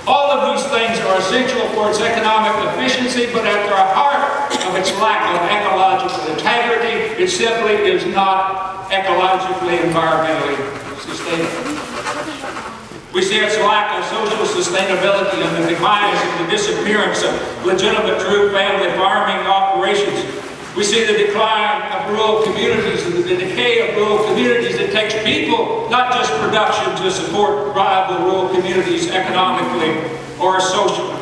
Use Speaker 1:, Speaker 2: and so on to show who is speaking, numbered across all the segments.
Speaker 1: All of these things are essential for its economic efficiency, but at the heart of its lack of ecological integrity, it simply is not ecologically, environmentally sustainable. We see its lack of social sustainability and the demise and the disappearance of legitimate true family farming operations. We see the decline of rural communities and the decay of rural communities. It takes people, not just production, to support viable rural communities economically or socially.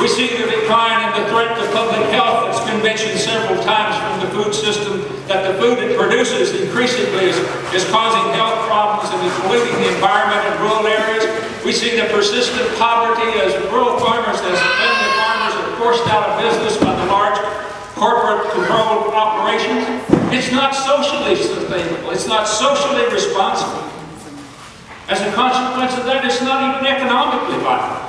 Speaker 1: We see the decline in the threat to public health that's been mentioned several times from the food system, that the food it produces increasingly is causing health problems and is polluting the environment in rural areas. We see the persistent poverty as rural farmers, as family farmers are forced out of business by the large corporate-controlled operations. It's not socially sustainable. It's not socially responsible. As a consequence of that, it's not even economically viable.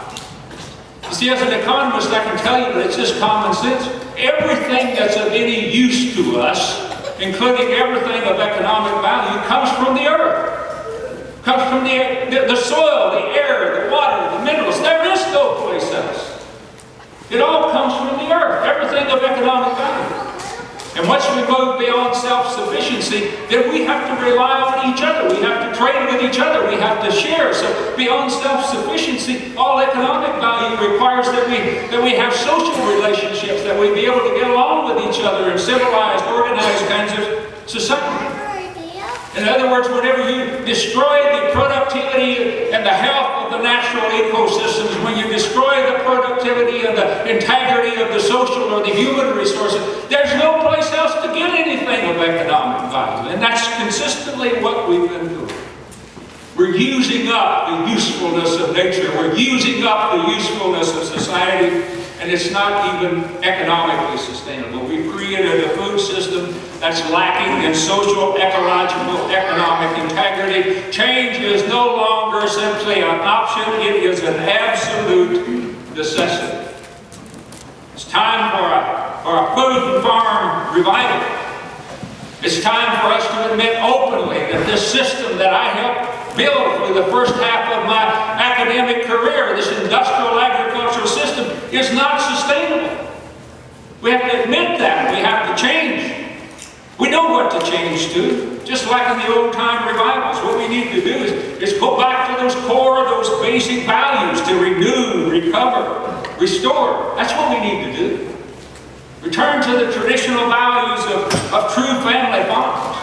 Speaker 1: You see, as an economist, I can tell you that it's just common sense. Everything that's of any use to us, including everything of economic value, comes from the earth. Comes from the soil, the air, the water, the minerals. There is no place else. It all comes from the earth, everything of economic value. And once we move beyond self-sufficiency, then we have to rely on each other. We have to trade with each other. We have to share. So beyond self-sufficiency, all economic value requires that we have social relationships, that we be able to get along with each other in civilized, organized kinds of society. In other words, whenever you destroy the productivity and the health of the natural ecosystems, when you destroy the productivity and the integrity of the social or the human resources, there's no place else to get anything of economic value. And that's consistently what we've been doing. We're using up the usefulness of nature. We're using up the usefulness of society, and it's not even economically sustainable. We've created a food system that's lacking in social, ecological, economic integrity. Change is no longer simply an option, it is an absolute necessity. It's time for a food and farm revival. It's time for us to admit openly that this system that I helped build for the first half of my academic career, this industrial agricultural system, is not sustainable. We have to admit that. We have to change. We know what to change to. Just like in the old-time revivals, what we need to do is go back to those core, those basic values, to renew, recover, restore. That's what we need to do. Return to the traditional values of true family farmers.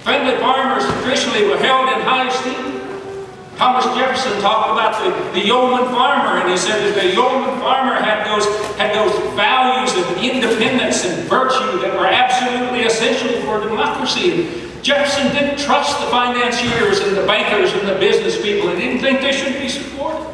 Speaker 1: Family farmers traditionally were held in high esteem. Thomas Jefferson talked about the yeoman farmer, and he said that the yeoman farmer had those values of independence and virtue that were absolutely essential for democracy. And Jefferson didn't trust the financiers and the bankers and the business people, and didn't think they should be supported.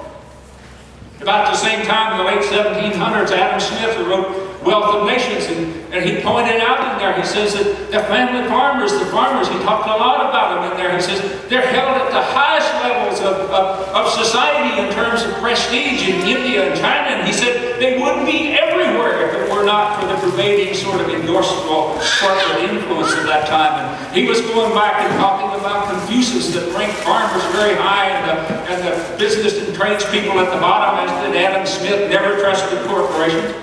Speaker 1: About the same time, in the late 1700s, Adam Smith, who wrote Wealth of Nations, and he pointed out in there, he says that the family farmers, the farmers, he talked a lot about them in there. He says they're held at the highest levels of society in terms of prestige in India and China, and he said they would be everywhere if it were not for the pervading sort of endorsable corporate influence of that time. And he was going back and talking about Confucius that ranked farmers very high and the business and tradespeople at the bottom, as did Adam Smith, never trusted corporations.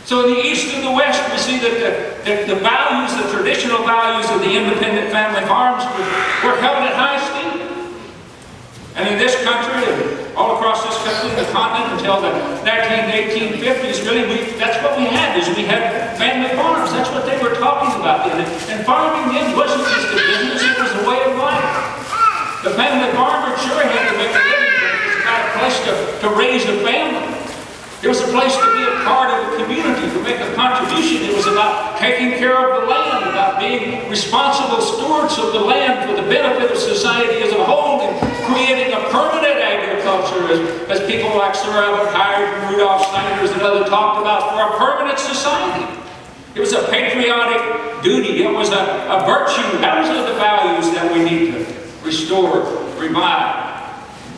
Speaker 1: So in the East and the West, we see that the values, the traditional values of the independent family farms were held at high esteem. And in this country, and all across this country, the continent, until the 1850s, really, that's what we had, is we had family farms. That's what they were talking about then. And farming then wasn't just a business, it was a way of life. The family farmer sure had to make a living, but it was about a place to raise a family. It was a place to be a part of the community, to make a contribution. It was about taking care of the land, about being responsible stewards of the land for the benefit of society as a whole, and creating a permanent agriculture, as people like Sir Albert Howard and Rudolph Snyder and others talked about, for a permanent society. It was a patriotic duty. It was a virtue. Those are the values that we need to restore, revive.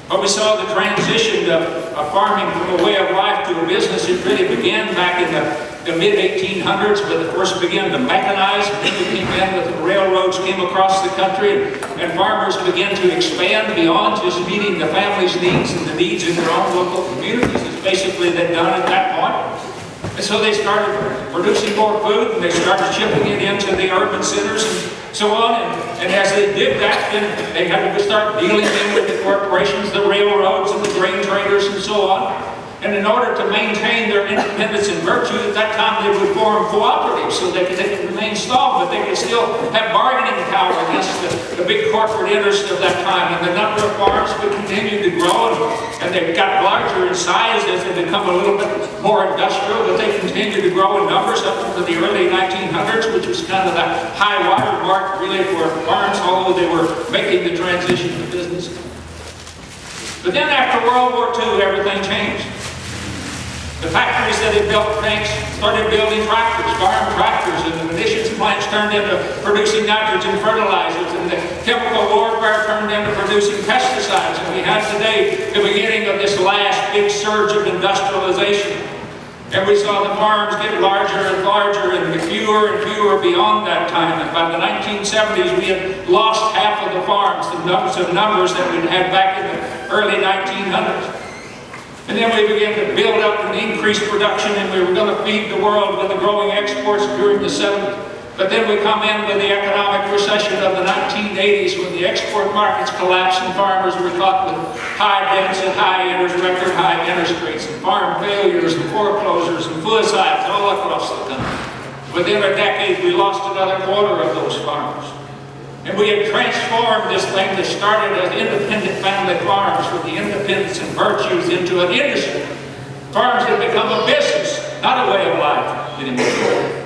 Speaker 1: But we saw the transition of farming from a way of life to a business. It really began back in the mid-1800s, when it first began to mechanize. And then we came in with the railroads came across the country, and farmers began to expand beyond just meeting the family's needs and the needs in their own local communities. It's basically they'd done at that point. And so they started producing more food, and they started shipping it into the urban centers and so on. And as they did that, then they had to start dealing in with the corporations, the railroads, and the grain traders, and so on. And in order to maintain their independence and virtue, at that time they would form cooperatives so they could remain strong, but they could still have bargaining power against the big corporate interests of that time. And the number of farms would continue to grow, and they got larger in size as they become a little bit more industrial, but they continued to grow in numbers up into the early 1900s, which was kind of the high water mark really for farms, although they were making the transition to business. But then after World War II, everything changed. The factories that had built tanks started building tractors, farm tractors, and the munitions plants turned into producing nitrogen fertilizers, and the chemical warfare turned into producing pesticides. And we had today the beginning of this last big surge of industrialization. And we saw the farms get larger and larger and fewer beyond that time. And by the 1970s, we had lost half of the farms, the numbers that we'd had back in the early 1900s. And then we began to build up and increase production, and we were going to feed the world with the growing exports during the 70s. But then we come in with the economic recession of the 1980s, when the export markets collapsed and farmers were caught with high debts and record high interest rates, and farm failures and foreclosures and suicides all across the country. Within a decade, we lost another quarter of those farmers. And we had transformed this thing that started as independent family farms with the independence and virtues into an industry. Farms had become a business, not a way of life anymore.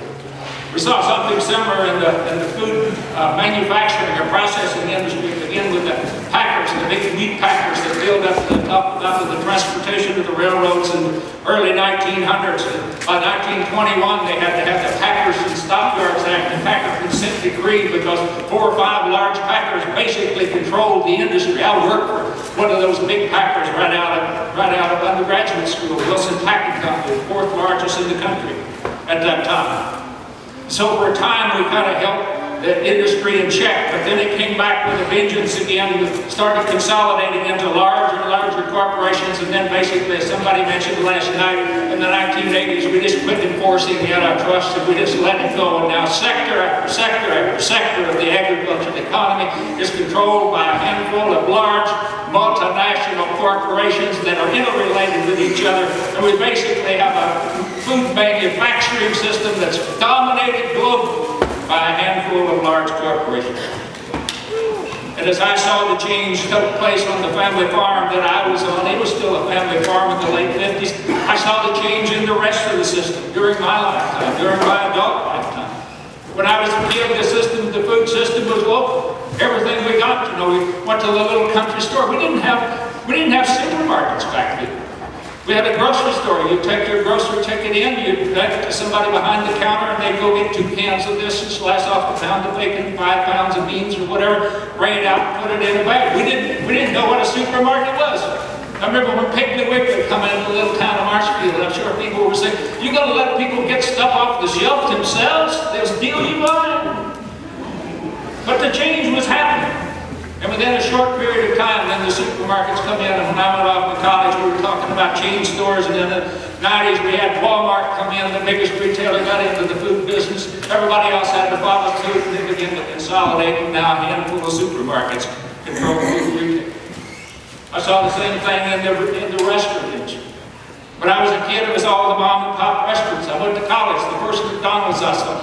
Speaker 1: We saw something similar in the food manufacturing or processing industry, again with the packers, the big meat packers that built up of the transportation of the railroads in the early 1900s. And by 1921, they had to have the Packers and Stockyards Act and Packer Consent Decree, because 4 or 5 large packers basically controlled the industry. I worked for one of those big packers right out of undergraduate school, Wilson Packing Company, the 4th largest in the country at that time. So for a time we kind of held the industry in check, but then it came back with a vengeance again. We started consolidating into larger and larger corporations, and then basically, as somebody mentioned last night, in the 1980s, we just quit enforcing the antitrust, and we just let it go. And now sector after sector after sector of the agricultural economy is controlled by a handful of large multinational corporations that are interrelated with each other. And we basically have a food manufacturing system that's dominated globally by a handful of large corporations. And as I saw the change take place on the family farm that I was on, it was still a family farm in the late 50s, I saw the change in the rest of the system during my lifetime, during my adult lifetime. When I was a kid, the food system was local. Everything we got, we went to the little country store. We didn't have supermarkets back then. We had a grocery store. You'd take your grocery ticket in, you'd take it to somebody behind the counter, and they'd go get 2 cans of this and slice off a pound of bacon, 5 pounds of beans or whatever, bring it out and put it in a bag. We didn't know what a supermarket was. I remember when Piggly Wiggly come into the little town of Marshfield, and I'm sure people were saying, "You're going to let people get stuff off the shelf themselves? They'll steal you mine." But the change was happening. And within a short period of time, then the supermarkets come in. And when I went off to college, we were talking about chain stores. And in the 90s, we had Walmart come in, the biggest retailer, got into the food business. Everybody else had to follow suit, and they began to consolidate. And now a handful of supermarkets control food retail. I saw the same thing in the restaurant industry. When I was a kid, it was all the mom and pop restaurants. I went to college, the first McDonald's I saw,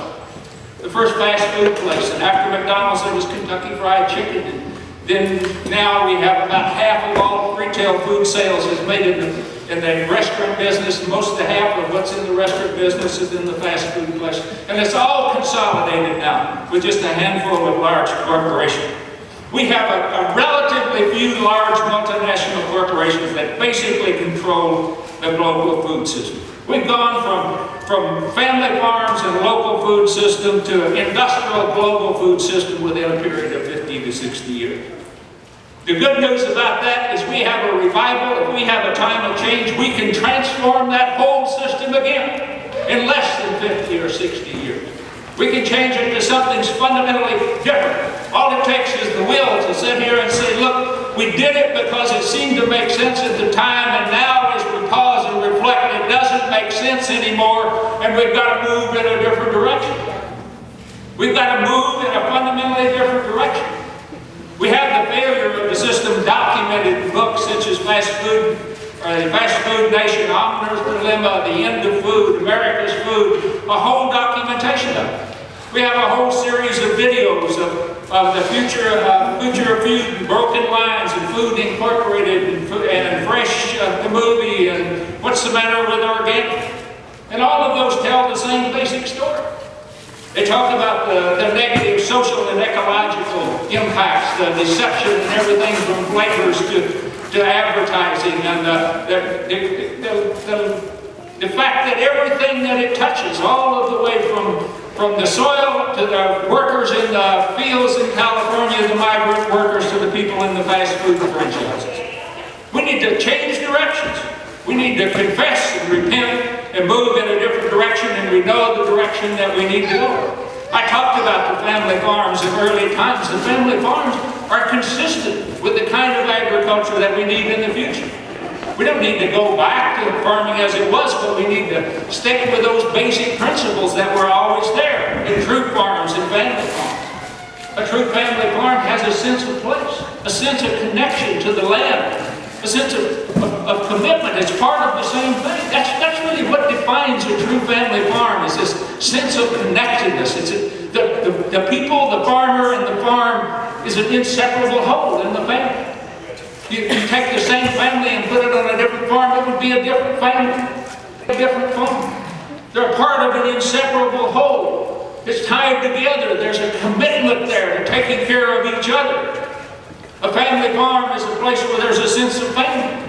Speaker 1: the first fast food place. And after McDonald's, there was Kentucky Fried Chicken. And then now we have about half of all retail food sales is made in the restaurant business. Most of the half of what's in the restaurant business is in the fast food place. And it's all consolidated now with just a handful of large corporations. We have a relatively few large multinational corporations that basically control the global food system. We've gone from family farms and local food system to an industrial global food system within a period of 50 to 60 years. The good news about that is we have a revival. If we have a time of change, we can transform that whole system again in less than 50 or 60 years. We can change it to something fundamentally different. All it takes is the will to sit here and say, look, we did it because it seemed to make sense at the time, and now as we pause and reflect, it doesn't make sense anymore, and we've got to move in a different direction. We've got to move in a fundamentally different direction. We have the failure of the system documented in books such as Fast Food, or the Fast Food Nation, Omnivorous Dilemma, The End of Food, America's Food, a whole documentation of it. We have a whole series of videos of the future of food, Broken Lines, and Food Incorporated, and Fresh, the movie, and What's the Matter with Organic. And all of those tell the same basic story. They talk about the negative social and ecological impacts, the deception and everything from flavors to advertising, and the fact that everything that it touches, all of the way from the soil to the workers in the fields in California, the migrant workers to the people in the fast food franchises. We need to change directions. We need to confess and repent and move in a different direction, and we know the direction that we need to go. I talked about the family farms in early times. The family farms are consistent with the kind of agriculture that we need in the future. We don't need to go back to farming as it was, but we need to stick with those basic principles that were always there in true farms and family farms. A true family farm has a sense of place, a sense of connection to the land, a sense of commitment. It's part of the same thing. That's really what defines a true family farm, is this sense of connectedness. It's the people, the farmer, and the farm is an inseparable whole in the family. You take the same family and put it on a different farm, it would be a different family, a different farm. They're part of an inseparable whole. It's tied together. There's a commitment there to taking care of each other. A family farm is a place where there's a sense of family.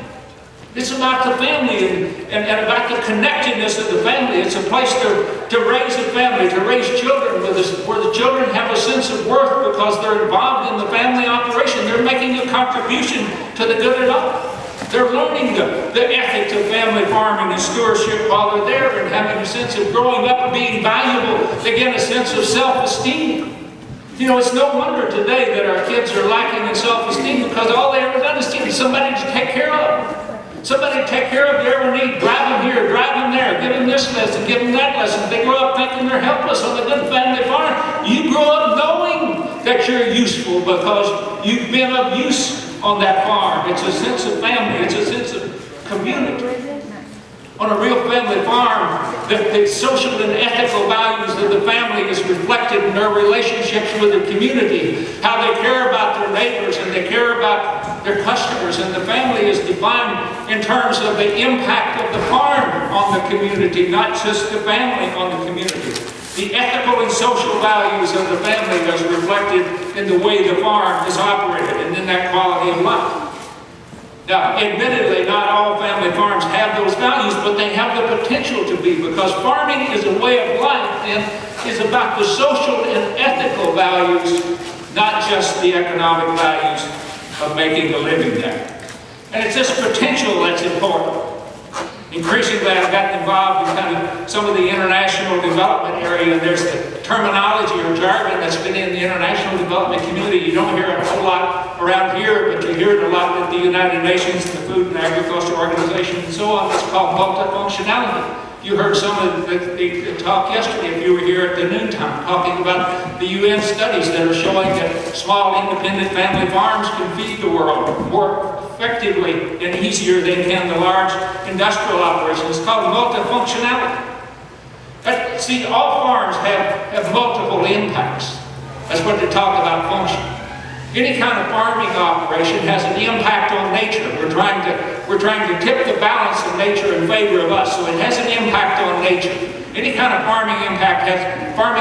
Speaker 1: It's about the family and about the connectedness of the family. It's a place to raise a family, to raise children where the children have a sense of worth because they're involved in the family operation. They're making a contribution to the good of all. They're learning the ethics of family farming and stewardship while they're there, and having a sense of growing up and being valuable. Again, a sense of self-esteem. You know, it's no wonder today that our kids are lacking in self-esteem, because all they ever done is give somebody to take care of. Somebody to take care of their every need. Drive them here, drive them there, give them this lesson, give them that lesson. They grow up thinking they're helpless on the good family farm. You grow up knowing that you're useful because you've been of use on that farm. It's a sense of family. It's a sense of community. On a real family farm, the social and ethical values of the family is reflected in their relationships with the community, how they care about their neighbors and they care about their customers. And the family is defined in terms of the impact of the farm on the community, not just the family on the community. The ethical and social values of the family is reflected in the way the farm is operated and in that quality of life. Now, admittedly, not all family farms have those values, but they have the potential to be, because farming is a way of life and is about the social and ethical values, not just the economic values of making a living there. And it's this potential that's important. Increasingly, I've gotten involved in kind of some of the international development area, and there's the terminology or jargon that's been in the international development community. You don't hear a whole lot around here, but you hear it a lot at the United Nations, the Food and Agriculture Organization, and so on. It's called multifunctionality. You heard some of the talk yesterday, if you were here at the noontime, talking about the UN studies that are showing that small independent family farms can feed the world more effectively and easier than can the large industrial operations. It's called multifunctionality. But see, all farms have multiple impacts. That's what they talk about function. Any kind of farming operation has an impact on nature. We're trying to tip the balance of nature in favor of us, so it has an impact on nature. Any kind of farming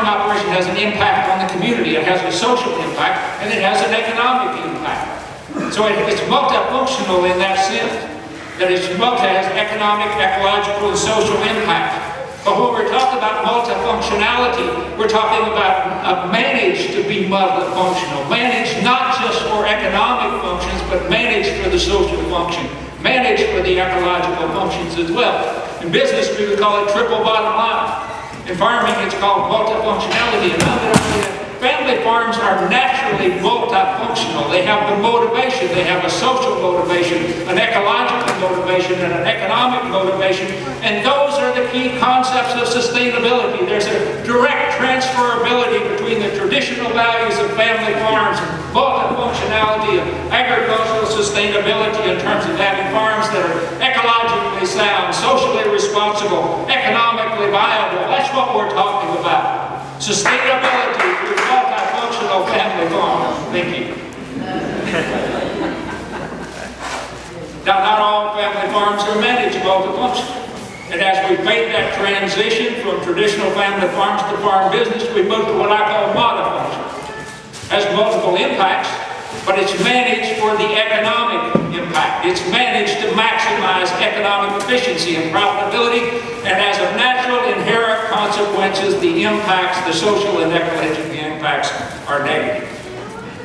Speaker 1: operation has an impact on the community. It has a social impact, and it has an economic impact. So it's multifunctional in that sense, that it has economic, ecological, and social impact. But when we're talking about multifunctionality, we're talking about managed to be multifunctional. Managed not just for economic functions, but managed for the social function. Managed for the ecological functions as well. In business, we would call it triple bottom line. In farming, it's called multifunctionality. And family farms are naturally multifunctional. They have the motivation. They have a social motivation, an ecological motivation, and an economic motivation. And those are the key concepts of sustainability. There's a direct transferability between the traditional values of family farms and multifunctionality of agricultural sustainability in terms of having farms that are ecologically sound, socially responsible, economically viable. That's what we're talking about. Sustainability through multifunctional family farms. Thank you. Now, not all family farms are managed multifunctional. And as we've made that transition from traditional family farms to farm business, we moved to what I call monofunctional. Has multiple impacts, but it's managed for the economic impact. It's managed to maximize economic efficiency and profitability, and as of natural inherent consequences, the impacts, the social and ecological impacts are negative.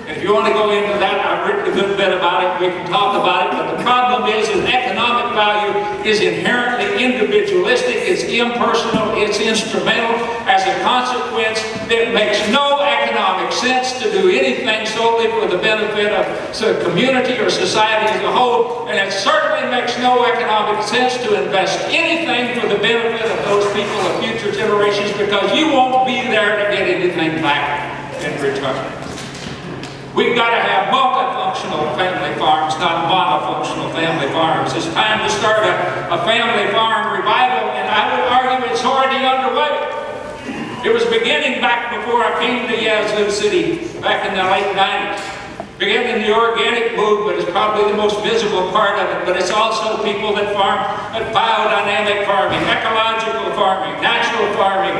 Speaker 1: And if you want to go into that, I've written a good bit about it, we can talk about it, but the problem is that economic value is inherently individualistic, it's impersonal, it's instrumental. As a consequence, it makes no economic sense to do anything solely for the benefit of the community or society as a whole, and it certainly makes no economic sense to invest anything for the benefit of those people of future generations, because you won't be there to get anything back in return. We've got to have multifunctional family farms, not monofunctional family farms. It's time to start a family farm revival, and I would argue it's already underway. It was beginning back before I came to Yazoo City, back in the late 90s. Beginning the organic movement is probably the most visible part of it, but it's also people that farm at biodynamic farming, ecological farming, natural farming,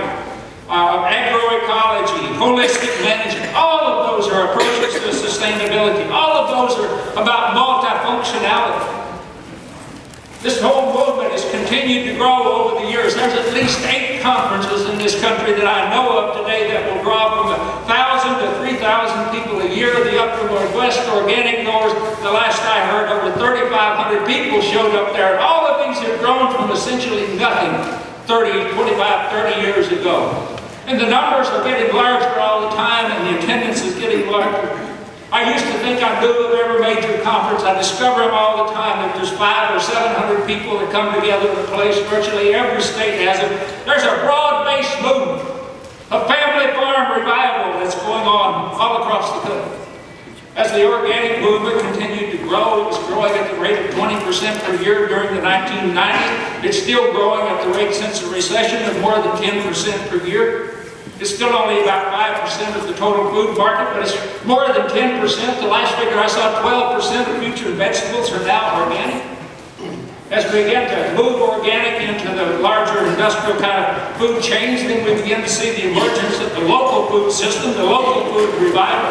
Speaker 1: agroecology, holistic management. All of those are approaches to sustainability. All of those are about multifunctionality. This whole movement has continued to grow over the years. There's at least 8 conferences in this country that I know of today that will draw from 1,000 to 3,000 people a year. The Upper Northwest Organic Growers, the last I heard, over 3,500 people showed up there. And all of these have grown from essentially nothing 25, 30 years ago. And the numbers are getting larger all the time, and the attendance is getting larger. I used to think I knew of every major conference. I discover them all the time. That there's 500 or 700 people that come together in a place. Virtually every state has it. There's a broad-based movement, a family farm revival that's going on all across the country. As the organic movement continued to grow, it was growing at the rate of 20% per year during the 1990s. It's still growing at the rate since the recession of more than 10% per year. It's still only about 5% of the total food market, but it's more than 10%. The last figure I saw, 12% of future vegetables are now organic. As we begin to move organic into the larger industrial kind of food chains, then we begin to see the emergence of the local food system, the local food revival.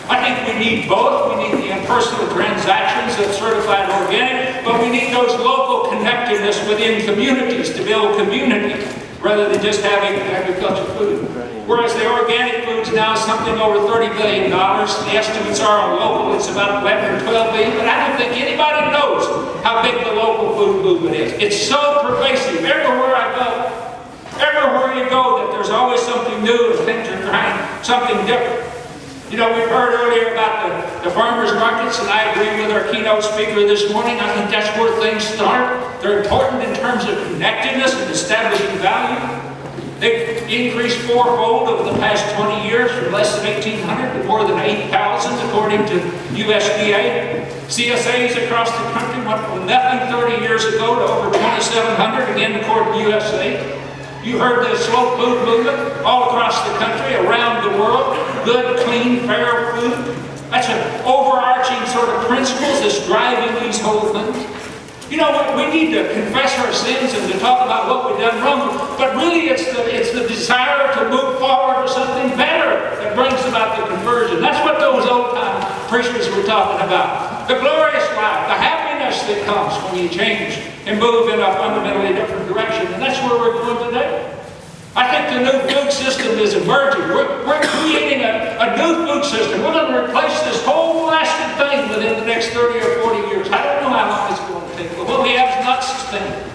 Speaker 1: I think we need both. We need the impersonal transactions of certified organic, but we need those local connectedness within communities to build community, rather than just having agricultural food. Whereas the organic food's now something over $30 billion. The estimates are on local, it's about 11 or 12 billion, but I don't think anybody knows how big the local food movement is. It's so pervasive. Everywhere I go, everywhere you go, that there's always something new and things are trying something different. You know, we've heard earlier about the farmers markets, and I agree with our keynote speaker this morning. I think that's where things start. They're important in terms of connectedness and establishing value. They've increased fourfold over the past 20 years, from less than 1,800 to more than 8,000, according to USDA. CSAs across the country went from nothing 30 years ago to over 2,700, again according to USA. You heard the slow food movement all across the country, around the world. Good, clean, fair food. That's an overarching sort of principles that's driving these whole things. You know, we need to confess our sins and to talk about what we've done wrong, but really it's the desire to move forward to something better that brings about the conversion. That's what those old-time preachers were talking about. The glorious life, the happiness that comes when you change and move in a fundamentally different direction. And that's where we're going today. I think the new food system is emerging. We're creating a new food system. We're going to replace this whole plastic thing within the next 30 or 40 years. I don't know how long it's going to take, but what we have is not sustainable.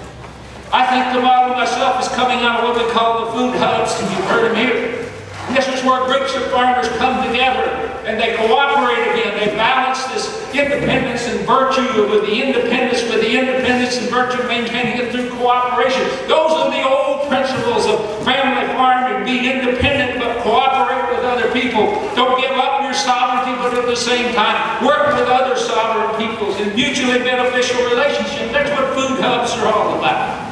Speaker 1: I think the model myself is coming out of what we call the food hubs, and you've heard them here. And this is where groups of farmers come together and they cooperate again. They balance this independence and virtue with the independence and virtue, maintaining it through cooperation. Those are the old principles of family farming. Be independent but cooperate with other people. Don't give up your sovereignty, but at the same time work with other sovereign peoples in mutually beneficial relationships. That's what food hubs are all about.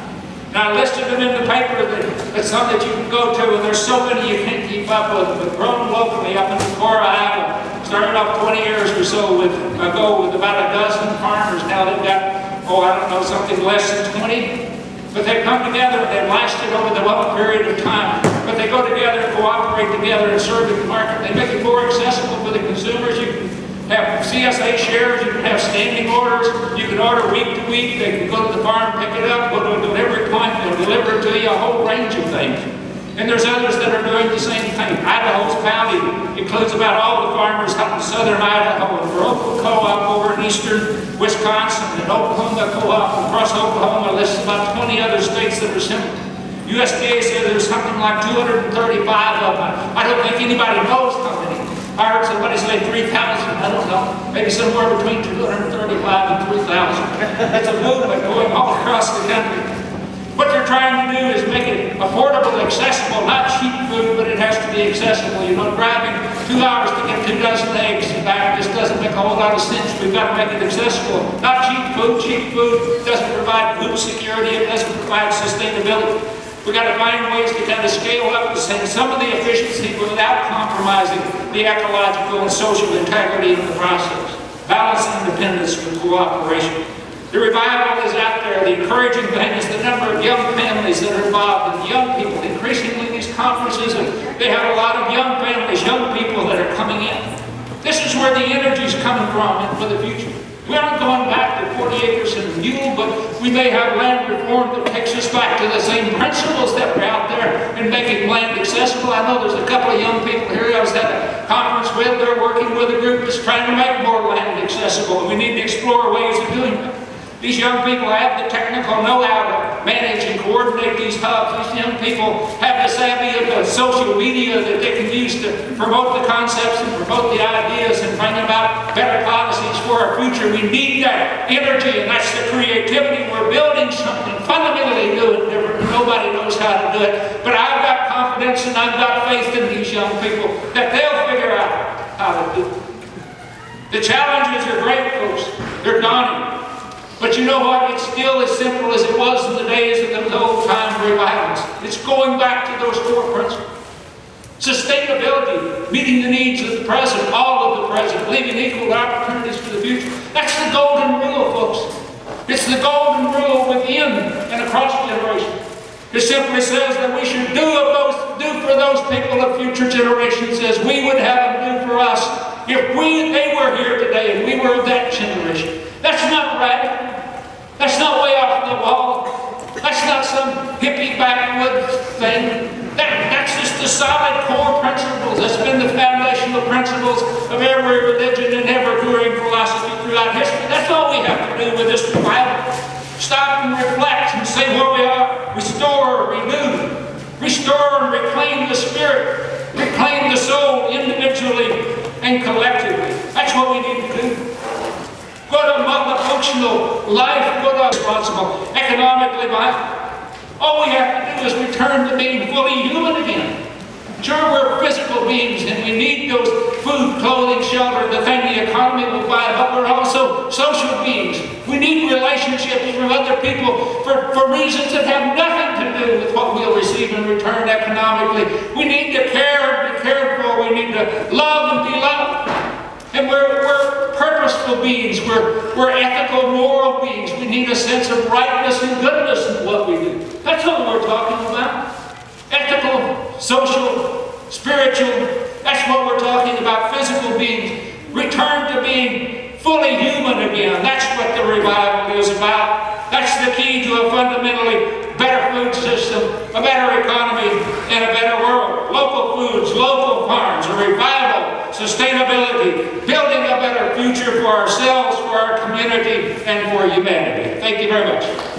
Speaker 1: Now, I listed them in the paper. That's some that you can go to, and there's so many you can't keep up with. But grown locally up in Cora, Iowa, started off 20 years or so ago with about a dozen farmers. Now they've got, I don't know, something less than 20. But they've come together and they've lasted over the long period of time. But they go together and cooperate together and serve the market. They make it more accessible for the consumers. You can have CSA shares, you can have standing orders, you can order week to week, they can go to the farm, pick it up, go to a delivery point, they'll deliver it to you, a whole range of things. And there's others that are doing the same thing. Idaho's county includes about all the farmers up in southern Idaho, and Baroque Co-op over in eastern Wisconsin, and Oklahoma Co-op across Oklahoma lists about 20 other states that are similar. USDA says there's something like 235 of them. I don't think anybody knows how many. I heard somebody say 3,000, I don't know, maybe somewhere between 235 and 3,000. It's a movement going all across the country. What they're trying to do is make it affordable, accessible, not cheap food, but it has to be accessible. You know, driving 2 hours to get 2 dozen eggs and back just doesn't make a whole lot of sense. We've got to make it accessible. Not cheap food. Cheap food doesn't provide food security. It doesn't provide sustainability. We've got to find ways to kind of scale up some of the efficiency without compromising the ecological and social integrity of the process. Balance independence with cooperation. The revival is out there. The encouraging thing is the number of young families that are involved, and young people. Increasingly, these conferences, they have a lot of young families, young people that are coming in. This is where the energy is coming from for the future. We aren't going back to 40 acres and a mule, but we may have land reform that takes us back to the same principles that were out there in making land accessible. I know there's a couple of young people here I was at a conference with. They're working with a group that's trying to make more land accessible, and we need to explore ways of doing that. These young people have the technical know-how to manage and coordinate these hubs. These young people have the savvy of the social media that they can use to promote the concepts and promote the ideas and bring about better policies for our future. We need that energy, and that's the creativity. We're building something fundamentally new and different. Nobody knows how to do it. But I've got confidence and I've got faith in these young people that they'll figure out how to do it. The challenges are great, folks. They're daunting. But you know what? It's still as simple as it was in the days of the old-time revivals. It's going back to those core principles. Sustainability, meeting the needs of the present, all of the present, leaving equal opportunities for the future. That's the golden rule, folks. It's the golden rule within and across generations. It simply says that we should do for those people of future generations as we would have them do for us if they were here today and we were of that generation. That's not radical. That's not way off the wall. That's not some hippie backwoods thing. That's just the solid core principles. That's been the foundational principles of every religion and every growing philosophy throughout history. That's all we have to do with this Bible. Stop and reflect and say where we are. Restore, renew. Restore and reclaim the spirit. Reclaim the soul individually and collectively. That's what we need to do. Go to multifunctional life, go to responsible, economically viable. All we have to do is return to being fully human again. Sure, we're physical beings and we need those food, clothing, shelter, the thing the economy will buy, but we're also social beings. We need relationships with other people for reasons that have nothing to do with what we'll receive in return economically. We need to care and be cared for. We need to love and be loved. And we're purposeful beings. We're ethical, moral beings. We need a sense of rightness and goodness in what we do. That's what we're talking about. Ethical, social, spiritual. That's what we're talking about. Physical beings. Return to being fully human again. That's what the revival is about. That's the key to a fundamentally better food system, a better economy, and a better world. Local foods, local farms, a revival, sustainability, building a better future for ourselves, for our community, and for humanity. Thank you very much.